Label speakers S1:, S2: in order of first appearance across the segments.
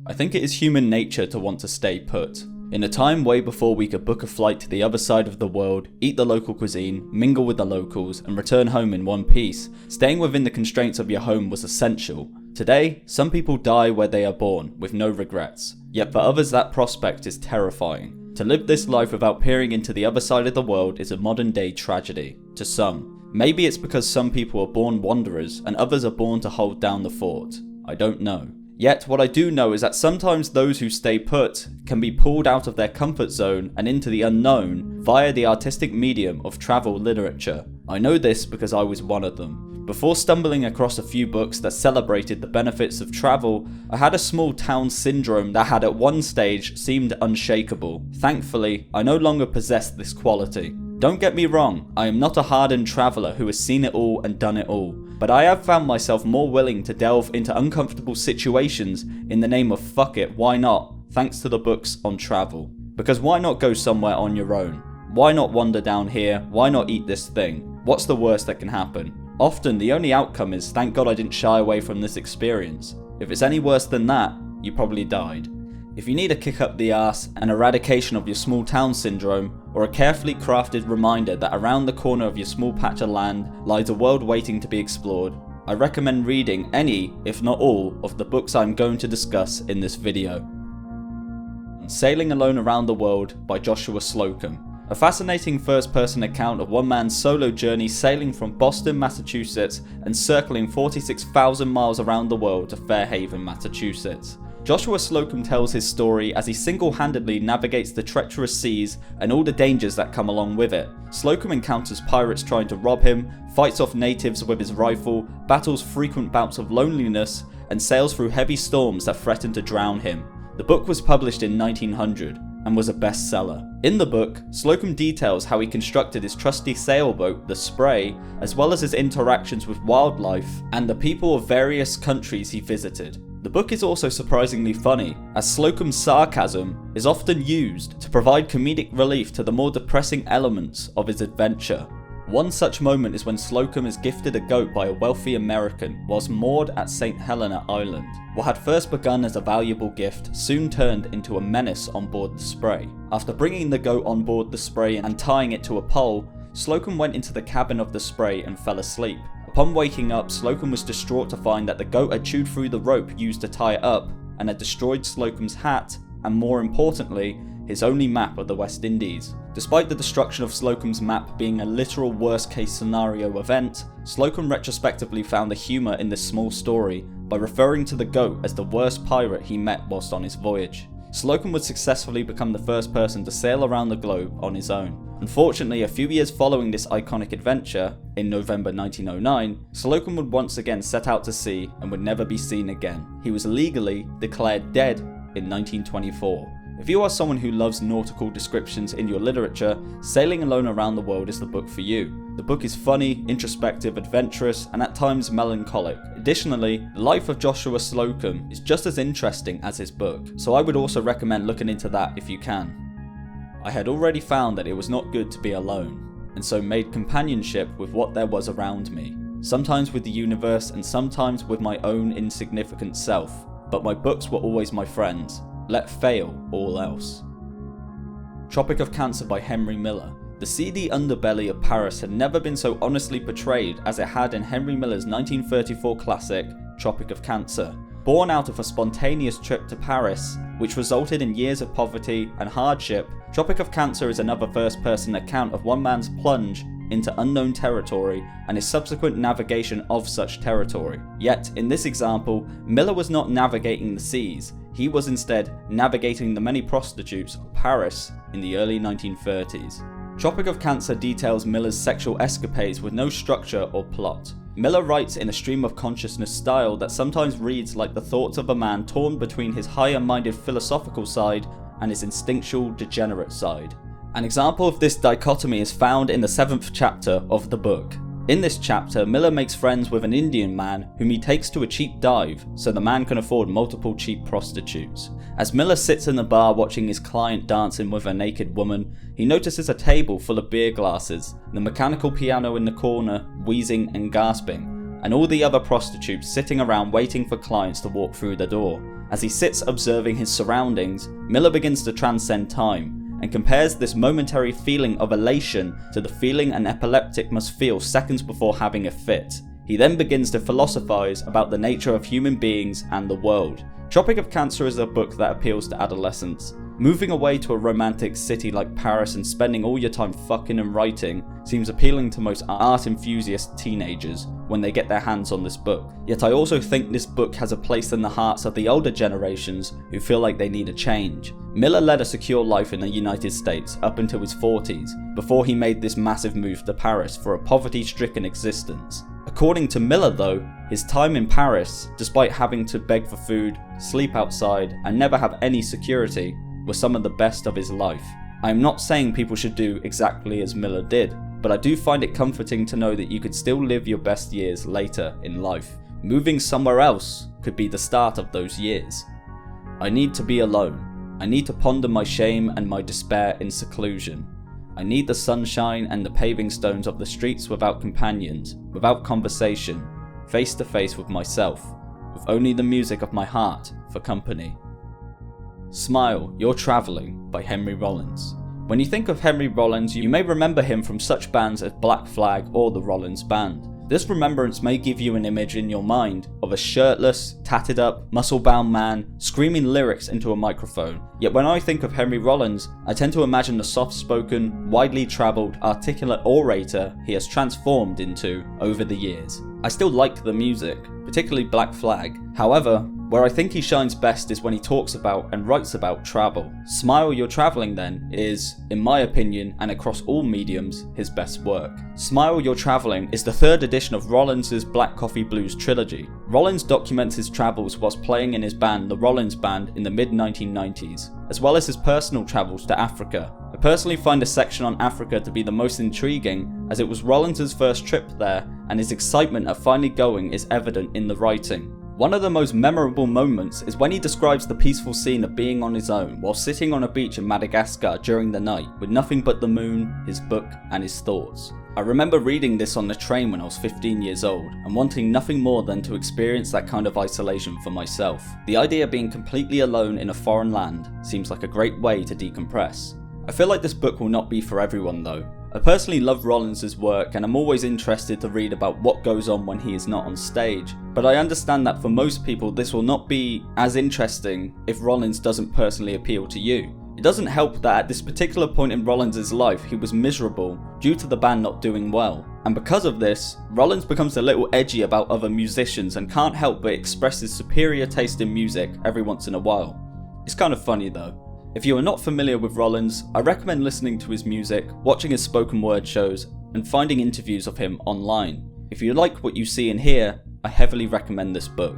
S1: I think it is human nature to want to stay put. In a time way before we could book a flight to the other side of the world, eat the local cuisine, mingle with the locals, and return home in one piece, staying within the constraints of your home was essential. Today, some people die where they are born, with no regrets. Yet for others that prospect is terrifying. To live this life without peering into the other side of the world is a modern day tragedy. To some. Maybe it's because some people are born wanderers and others are born to hold down the fort. I don't know. Yet what I do know is that sometimes those who stay put can be pulled out of their comfort zone and into the unknown via the artistic medium of travel literature. I know this because I was one of them. Before stumbling across a few books that celebrated the benefits of travel, I had a small town syndrome that had at one stage seemed unshakable. Thankfully, I no longer possess this quality. Don't get me wrong, I am not a hardened traveller who has seen it all and done it all, but I have found myself more willing to delve into uncomfortable situations in the name of fuck it, why not, thanks to the books on travel. Because why not go somewhere on your own? Why not wander down here? Why not eat this thing? What's the worst that can happen? Often the only outcome is thank God I didn't shy away from this experience. If it's any worse than that, you probably died. If you need a kick up the arse, an eradication of your small town syndrome, or a carefully crafted reminder that around the corner of your small patch of land lies a world waiting to be explored, I recommend reading any, if not all, of the books I'm going to discuss in this video. Sailing Alone Around the World by Joshua Slocum. A fascinating first-person account of one man's solo journey sailing from Boston, Massachusetts and circling 46,000 miles around the world to Fairhaven, Massachusetts. Joshua Slocum tells his story as he single-handedly navigates the treacherous seas and all the dangers that come along with it. Slocum encounters pirates trying to rob him, fights off natives with his rifle, battles frequent bouts of loneliness, and sails through heavy storms that threaten to drown him. The book was published in 1900 and was a bestseller. In the book, Slocum details how he constructed his trusty sailboat, the Spray, as well as his interactions with wildlife and the people of various countries he visited. The book is also surprisingly funny, as Slocum's sarcasm is often used to provide comedic relief to the more depressing elements of his adventure. One such moment is when Slocum is gifted a goat by a wealthy American whilst moored at St. Helena Island. What had first begun as a valuable gift soon turned into a menace on board the Spray. After bringing the goat on board the Spray and tying it to a pole, Slocum went into the cabin of the Spray and fell asleep. Upon waking up, Slocum was distraught to find that the goat had chewed through the rope used to tie it up and had destroyed Slocum's hat and, more importantly, his only map of the West Indies. Despite the destruction of Slocum's map being a literal worst-case scenario event, Slocum retrospectively found the humour in this small story by referring to the goat as the worst pirate he met whilst on his voyage. Slocum would successfully become the first person to sail around the globe on his own. Unfortunately, a few years following this iconic adventure, in November 1909, Slocum would once again set out to sea and would never be seen again. He was legally declared dead in 1924. If you are someone who loves nautical descriptions in your literature, Sailing Alone Around the World is the book for you. The book is funny, introspective, adventurous, and at times melancholic. Additionally, the life of Joshua Slocum is just as interesting as his book, so I would also recommend looking into that if you can. I had already found that it was not good to be alone, and so made companionship with what there was around me, sometimes with the universe and sometimes with my own insignificant self, but my books were always my friends. Let fail all else. Tropic of Cancer by Henry Miller. The seedy underbelly of Paris had never been so honestly portrayed as it had in Henry Miller's 1934 classic, Tropic of Cancer. Born out of a spontaneous trip to Paris, which resulted in years of poverty and hardship, Tropic of Cancer is another first-person account of one man's plunge into unknown territory and his subsequent navigation of such territory. Yet, in this example, Miller was not navigating the seas, he was instead navigating the many prostitutes of Paris in the early 1930s. Tropic of Cancer details Miller's sexual escapades with no structure or plot. Miller writes in a stream of consciousness style that sometimes reads like the thoughts of a man torn between his higher-minded philosophical side and his instinctual degenerate side. An example of this dichotomy is found in the 7th chapter of the book. In this chapter, Miller makes friends with an Indian man whom he takes to a cheap dive so the man can afford multiple cheap prostitutes. As Miller sits in the bar watching his client dancing with a naked woman, he notices a table full of beer glasses, the mechanical piano in the corner wheezing and gasping. and all the other prostitutes sitting around waiting for clients to walk through the door. As he sits observing his surroundings, Miller begins to transcend time, and compares this momentary feeling of elation to the feeling an epileptic must feel seconds before having a fit. He then begins to philosophize about the nature of human beings and the world. Tropic of Cancer is a book that appeals to adolescents. Moving away to a romantic city like Paris and spending all your time fucking and writing seems appealing to most art enthusiast teenagers when they get their hands on this book. Yet I also think this book has a place in the hearts of the older generations who feel like they need a change. Miller led a secure life in the United States up until his 40s, before he made this massive move to Paris for a poverty-stricken existence. According to Miller though, his time in Paris, despite having to beg for food, sleep outside, and never have any security, were some of the best of his life. I am not saying people should do exactly as Miller did, but I do find it comforting to know that you could still live your best years later in life. Moving somewhere else could be the start of those years. I need to be alone. I need to ponder my shame and my despair in seclusion. I need the sunshine and the paving stones of the streets without companions, without conversation, face to face with myself, with only the music of my heart for company. Smile, You're Traveling by Henry Rollins. When you think of Henry Rollins, you may remember him from such bands as Black Flag or the Rollins Band. This remembrance may give you an image in your mind of a shirtless, tatted up, muscle-bound man screaming lyrics into a microphone. Yet when I think of Henry Rollins, I tend to imagine the soft-spoken, widely travelled, articulate orator he has transformed into over the years. I still like the music, particularly Black Flag. However, where I think he shines best is when he talks about and writes about travel. Smile, You're Traveling then is, in my opinion and across all mediums, his best work. Smile, You're Traveling is the third edition of Rollins' Black Coffee Blues trilogy. Rollins documents his travels whilst playing in his band, the Rollins Band, in the mid-1990s, as well as his personal travels to Africa. I personally find a section on Africa to be the most intriguing, as it was Rollins' first trip there, and his excitement at finally going is evident in the writing. One of the most memorable moments is when he describes the peaceful scene of being on his own while sitting on a beach in Madagascar during the night with nothing but the moon, his book and his thoughts. I remember reading this on the train when I was 15 years old and wanting nothing more than to experience that kind of isolation for myself. The idea of being completely alone in a foreign land seems like a great way to decompress. I feel like this book will not be for everyone though. I personally love Rollins' work and I'm always interested to read about what goes on when he is not on stage, but I understand that for most people this will not be as interesting if Rollins doesn't personally appeal to you. It doesn't help that at this particular point in Rollins' life he was miserable due to the band not doing well, and because of this, Rollins becomes a little edgy about other musicians and can't help but express his superior taste in music every once in a while. It's kind of funny though. If you are not familiar with Rollins, I recommend listening to his music, watching his spoken word shows, and finding interviews of him online. If you like what you see and hear, I heavily recommend this book.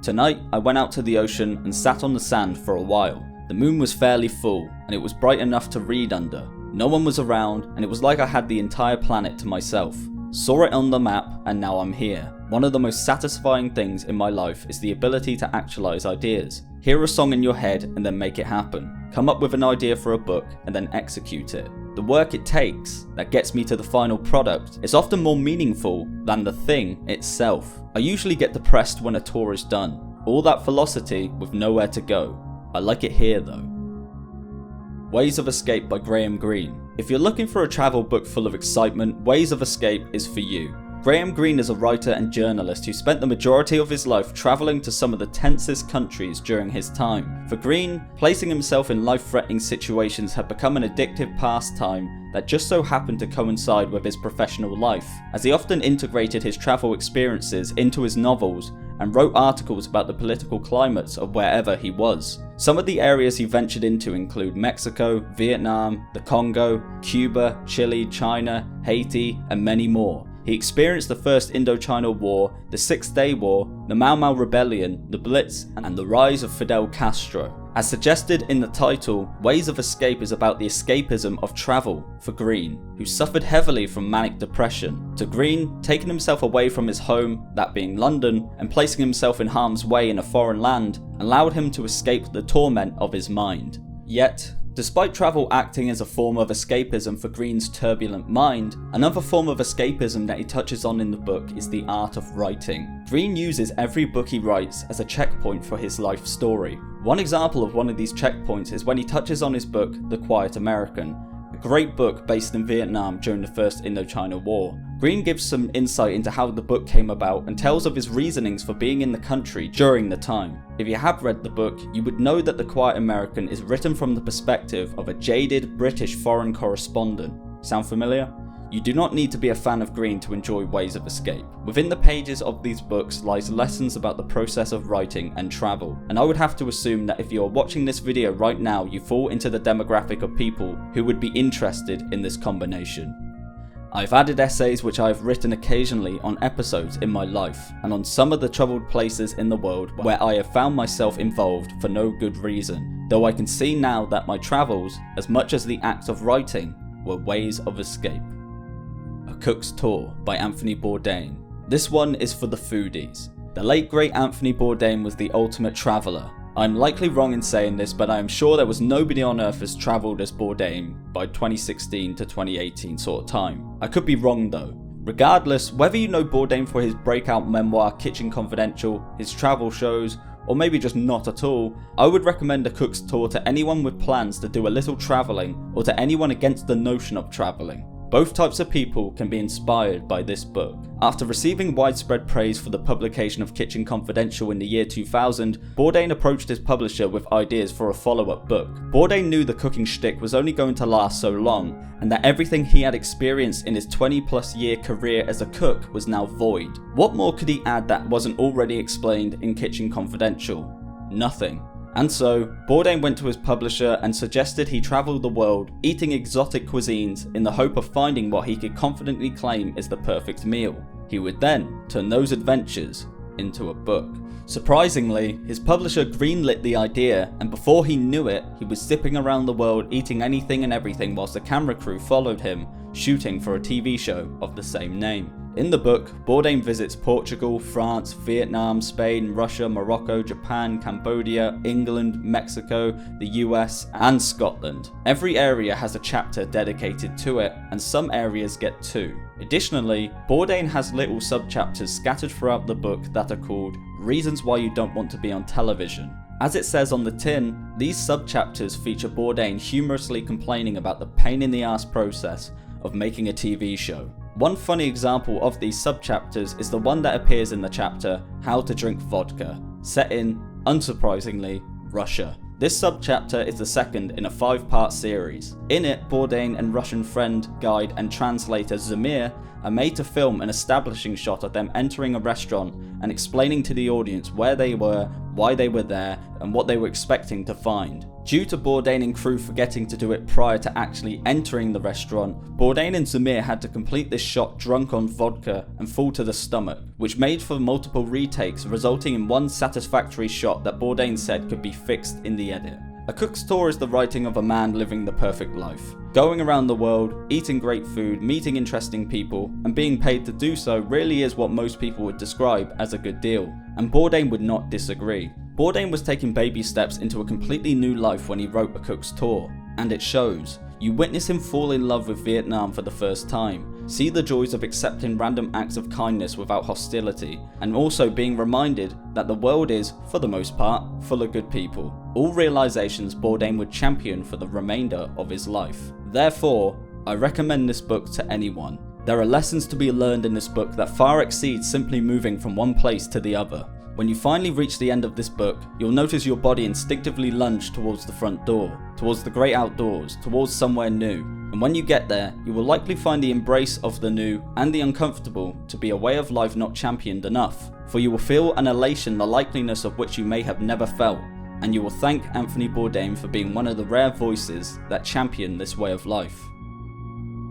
S1: Tonight, I went out to the ocean and sat on the sand for a while. The moon was fairly full, and it was bright enough to read under. No one was around, and it was like I had the entire planet to myself. Saw it on the map, and now I'm here. One of the most satisfying things in my life is the ability to actualize ideas. Hear a song in your head and then make it happen. Come up with an idea for a book and then execute it. The work it takes that gets me to the final product is often more meaningful than the thing itself. I usually get depressed when a tour is done. All that velocity with nowhere to go. I like it here though. Ways of Escape by Graham Greene. If you're looking for a travel book full of excitement, Ways of Escape is for you. Graham Greene is a writer and journalist who spent the majority of his life travelling to some of the tensest countries during his time. For Greene, placing himself in life-threatening situations had become an addictive pastime that just so happened to coincide with his professional life, as he often integrated his travel experiences into his novels and wrote articles about the political climates of wherever he was. Some of the areas he ventured into include Mexico, Vietnam, the Congo, Cuba, Chile, China, Haiti, and many more. He experienced the First Indochina War, the Six-Day War, the Mau Mau Rebellion, the Blitz, and the rise of Fidel Castro. As suggested in the title, Ways of Escape is about the escapism of travel for Greene, who suffered heavily from manic depression. To Greene, taking himself away from his home, that being London, and placing himself in harm's way in a foreign land, allowed him to escape the torment of his mind. Yet, Despite travel acting as a form of escapism for Green's turbulent mind, another form of escapism that he touches on in the book is the art of writing. Green uses every book he writes as a checkpoint for his life story. One example of one of these checkpoints is when he touches on his book, The Quiet American, a great book based in Vietnam during the First Indochina War. Green gives some insight into how the book came about and tells of his reasonings for being in the country during the time. If you have read the book, you would know that The Quiet American is written from the perspective of a jaded British foreign correspondent. Sound familiar? You do not need to be a fan of Green to enjoy Ways of Escape. Within the pages of these books lies lessons about the process of writing and travel, and I would have to assume that if you are watching this video right now, you fall into the demographic of people who would be interested in this combination. I've added essays which I have written occasionally on episodes in my life, and on some of the troubled places in the world where I have found myself involved for no good reason, though I can see now that my travels, as much as the act of writing, were ways of escape. A Cook's Tour by Anthony Bourdain. This one is for the foodies. The late great Anthony Bourdain was the ultimate traveller. I'm likely wrong in saying this, but I am sure there was nobody on earth as travelled as Bourdain by 2016 to 2018 sort of time. I could be wrong though. Regardless, whether you know Bourdain for his breakout memoir Kitchen Confidential, his travel shows, or maybe just not at all, I would recommend A Cook's Tour to anyone with plans to do a little travelling, or to anyone against the notion of travelling. Both types of people can be inspired by this book. After receiving widespread praise for the publication of Kitchen Confidential in the year 2000, Bourdain approached his publisher with ideas for a follow-up book. Bourdain knew the cooking shtick was only going to last so long, and that everything he had experienced in his 20+ year career as a cook was now void. What more could he add that wasn't already explained in Kitchen Confidential? Nothing. And so, Bourdain went to his publisher and suggested he travel the world, eating exotic cuisines in the hope of finding what he could confidently claim is the perfect meal. He would then turn those adventures into a book. Surprisingly, his publisher greenlit the idea, and before he knew it, he was zipping around the world eating anything and everything whilst a camera crew followed him, shooting for a TV show of the same name. In the book, Bourdain visits Portugal, France, Vietnam, Spain, Russia, Morocco, Japan, Cambodia, England, Mexico, the US, and Scotland. Every area has a chapter dedicated to it, and some areas get two. Additionally, Bourdain has little subchapters scattered throughout the book that are called Reasons Why You Don't Want to Be on Television. As it says on the tin, these subchapters feature Bourdain humorously complaining about the pain in the ass process of making a TV show. One funny example of these subchapters is the one that appears in the chapter How to Drink Vodka, set in, unsurprisingly, Russia. This subchapter is the second in a 5-part series. In it, Bourdain and Russian friend, guide and translator Zamir are made to film an establishing shot of them entering a restaurant and explaining to the audience where they were, why they were there, and what they were expecting to find. Due to Bourdain and crew forgetting to do it prior to actually entering the restaurant, Bourdain and Zamir had to complete this shot drunk on vodka and full to the stomach, which made for multiple retakes, resulting in one satisfactory shot that Bourdain said could be fixed in the edit. A Cook's Tour is the writing of a man living the perfect life. Going around the world, eating great food, meeting interesting people, and being paid to do so really is what most people would describe as a good deal, and Bourdain would not disagree. Bourdain was taking baby steps into a completely new life when he wrote A Cook's Tour, and it shows. You witness him fall in love with Vietnam for the first time, see the joys of accepting random acts of kindness without hostility, and also being reminded that the world is, for the most part, full of good people. All realizations Bourdain would champion for the remainder of his life. Therefore, I recommend this book to anyone. There are lessons to be learned in this book that far exceed simply moving from one place to the other. When you finally reach the end of this book, you'll notice your body instinctively lunge towards the front door, towards the great outdoors, towards somewhere new. And when you get there, you will likely find the embrace of the new and the uncomfortable to be a way of life not championed enough, for you will feel an elation the likeliness of which you may have never felt, and you will thank Anthony Bourdain for being one of the rare voices that champion this way of life.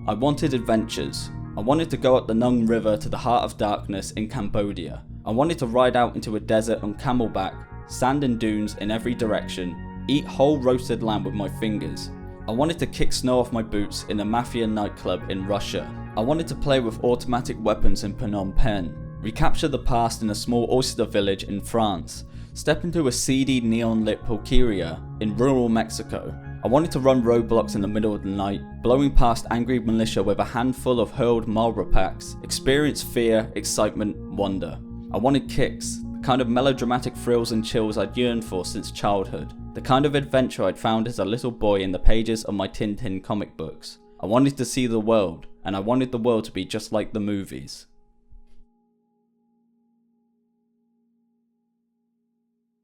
S1: I wanted adventures. I wanted to go up the Nung River to the heart of darkness in Cambodia. I wanted to ride out into a desert on camelback, sand and dunes in every direction, eat whole roasted lamb with my fingers. I wanted to kick snow off my boots in a mafia nightclub in Russia. I wanted to play with automatic weapons in Phnom Penh, recapture the past in a small oyster village in France, step into a seedy neon-lit pulqueria in rural Mexico, I wanted to run roadblocks in the middle of the night, blowing past angry militia with a handful of hurled Marlboro packs, experience fear, excitement, wonder. I wanted kicks, the kind of melodramatic thrills and chills I'd yearned for since childhood, the kind of adventure I'd found as a little boy in the pages of my Tintin comic books. I wanted to see the world, and I wanted the world to be just like the movies.